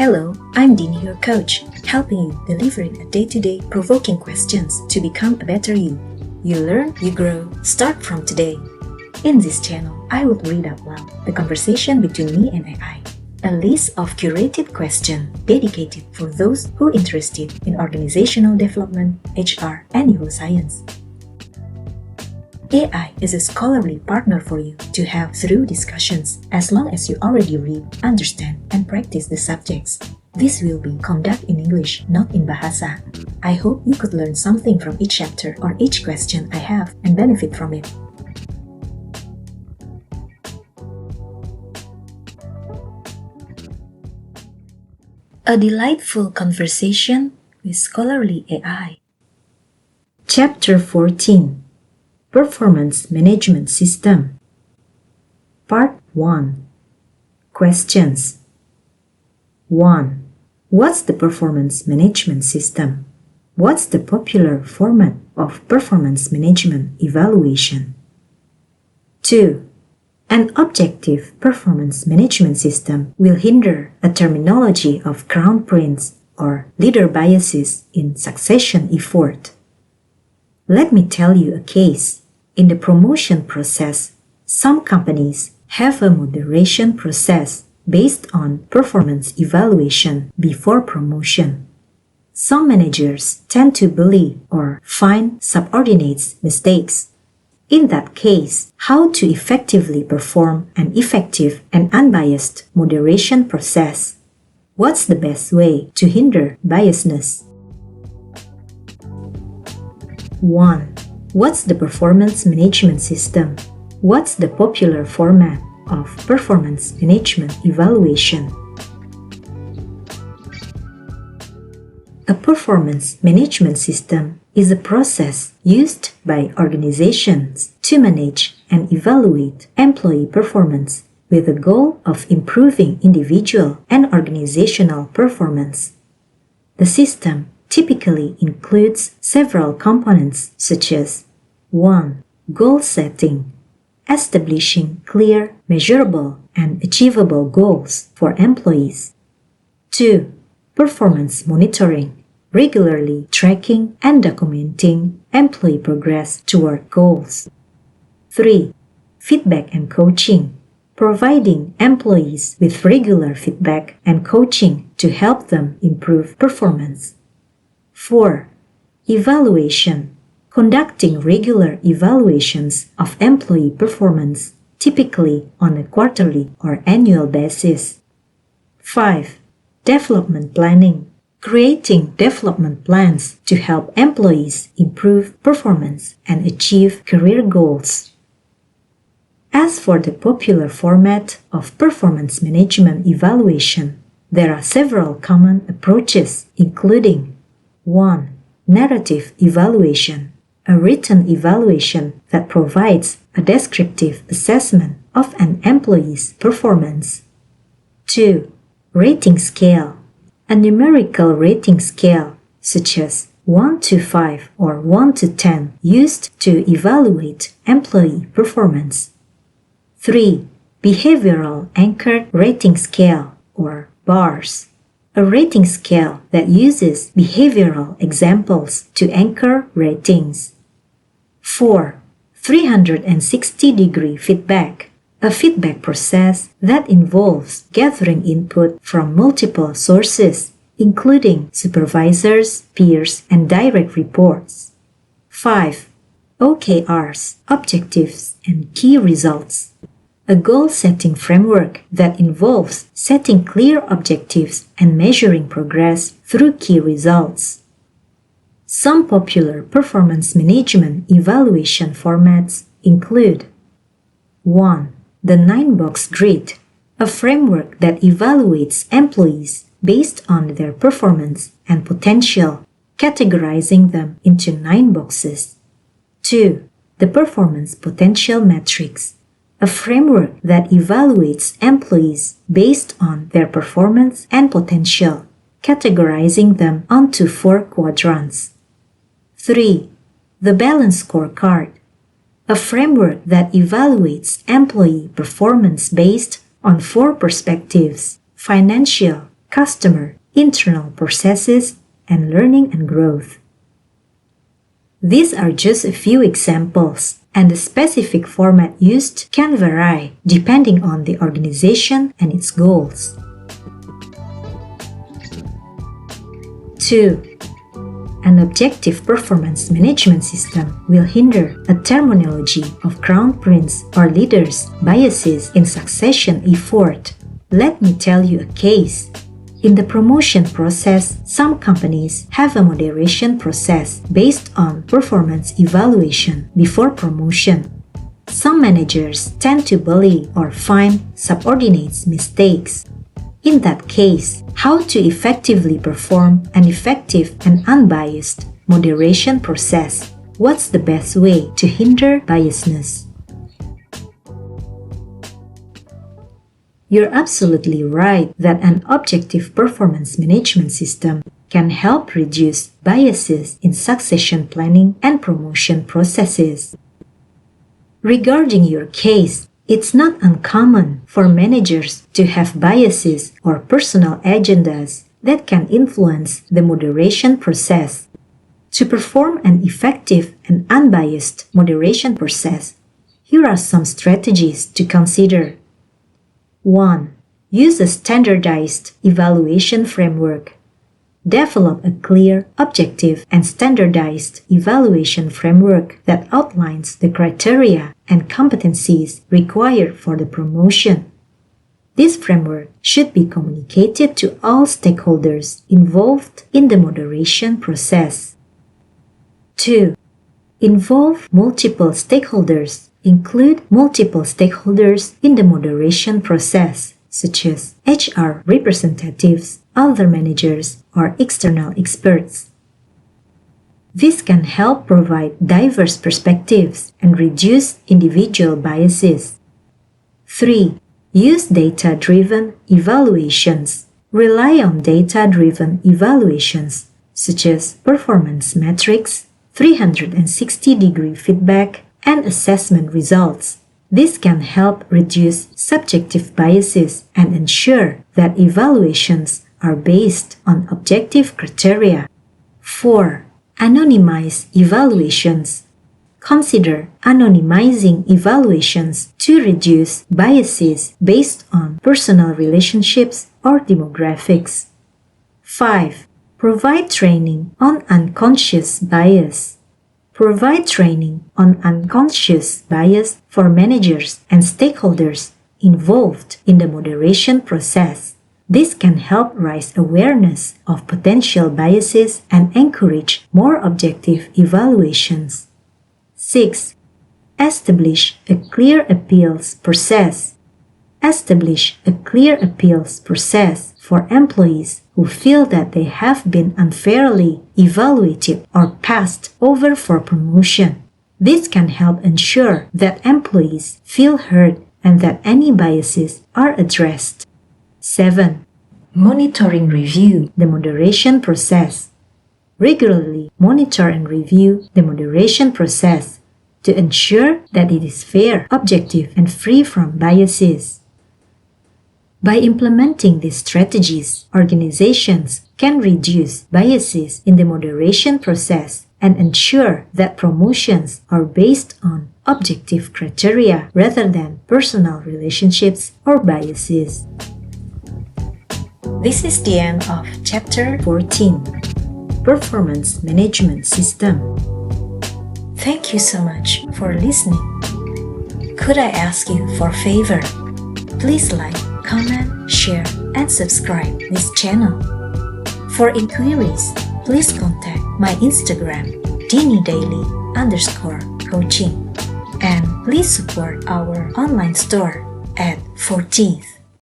Hello, I'm Dini, your coach, helping you delivering a day-to-day provoking questions to become a better you. You learn, you grow, start from today. In this channel, I will read out loud the conversation between me and AI, a list of curated questions dedicated for those who are interested in organizational development, HR, and neuroscience. AI is a scholarly partner for you to have through discussions as long as you already read, understand, and practice the subjects. This will be conducted in English, not in Bahasa. I hope you could learn something from each chapter or each question I have and benefit from it. A delightful conversation with scholarly AI. Chapter 14. Performance Management System. Part 1. Questions. 1. What's the performance management system? What's the popular format of performance management evaluation? 2. An objective performance management system will hinder a terminology of ground prints or leader biases in succession effort. Let me tell you a case. In the promotion process, some companies have a moderation process based on performance evaluation before promotion. Some managers tend to believe or find subordinates' mistakes. In that case, how to effectively perform an effective and unbiased moderation process? What's the best way to hinder biasness? 1. What's the performance management system? What's the popular format of performance management evaluation? A performance management system is a process used by organizations to manage and evaluate employee performance with the goal of improving individual and organizational performance. The system typically includes several components such as 1. Goal setting, establishing clear, measurable, and achievable goals for employees. 2. Performance monitoring, regularly tracking and documenting employee progress toward goals. 3. Feedback and coaching, providing employees with regular feedback and coaching to help them improve performance. 4. Evaluation, conducting regular evaluations of employee performance, typically on a quarterly or annual basis. 5. Development planning, creating development plans to help employees improve performance and achieve career goals. As for the popular format of performance management evaluation, there are several common approaches, including 1. Narrative evaluation, a written evaluation that provides a descriptive assessment of an employee's performance. 2. Rating scale, a numerical rating scale such as 1 to 5 or 1 to 10 used to evaluate employee performance. 3. Behavioral anchored rating scale or BARS, a rating scale that uses behavioral examples to anchor ratings. 4. 360-degree feedback, a feedback process that involves gathering input from multiple sources, including supervisors, peers, and direct reports. 5. OKRs, objectives and key results, a goal-setting framework that involves setting clear objectives and measuring progress through key results. Some popular performance management evaluation formats include 1. The 9-box grid, a framework that evaluates employees based on their performance and potential, categorizing them into 9 boxes. 2. The performance potential matrix, a framework that evaluates employees based on their performance and potential, categorizing them onto 4 quadrants. 3. The Balance Scorecard, a framework that evaluates employee performance based on 4 perspectives: financial, customer, internal processes, and learning and growth. These are just a few examples, and the specific format used can vary depending on the organization and its goals. 2. An objective performance management system will hinder a terminology of crown prince or leaders' biases in succession effort. Let me tell you a case. In the promotion process, some companies have a moderation process based on performance evaluation before promotion. Some managers tend to bully or find subordinates' mistakes. In that case, how to effectively perform an effective and unbiased moderation process? What's the best way to hinder biasness? You're absolutely right that an objective performance management system can help reduce biases in succession planning and promotion processes. Regarding your case, it's not uncommon for managers to have biases or personal agendas that can influence the moderation process. To perform an effective and unbiased moderation process, here are some strategies to consider. 1. Use a standardized evaluation framework. Develop a clear, objective, and standardized evaluation framework that outlines the criteria and competencies required for the promotion. This framework should be communicated to all stakeholders involved in the moderation process. 2. Involve multiple stakeholders. Include multiple stakeholders in the moderation process, such as HR representatives, other managers, or external experts. This can help provide diverse perspectives and reduce individual biases. 3. Use data-driven evaluations. Rely on data-driven evaluations, such as performance metrics, 360-degree feedback, and assessment results. This can help reduce subjective biases and ensure that evaluations are based on objective criteria. 4. Anonymize evaluations. Consider anonymizing evaluations to reduce biases based on personal relationships or demographics. 5. Provide training on unconscious bias. Provide training on unconscious bias for managers and stakeholders involved in the moderation process. This can help raise awareness of potential biases and encourage more objective evaluations. 6. Establish a clear appeals process. Establish a clear appeals process for employees who feel that they have been unfairly evaluated or passed over for promotion. This can help ensure that employees feel heard and that any biases are addressed. 7. Monitoring review the moderation process. Regularly monitor and review the moderation process to ensure that it is fair, objective, and free from biases. By implementing these strategies, organizations can reduce biases in the moderation process and ensure that promotions are based on objective criteria rather than personal relationships or biases. This is the end of Chapter 14, Performance Management System. Thank you so much for listening. Could I ask you for a favor? Please like, comment, share, and subscribe this channel. For inquiries, please contact my Instagram, dinidaily_coaching. And please support our online store at 14th.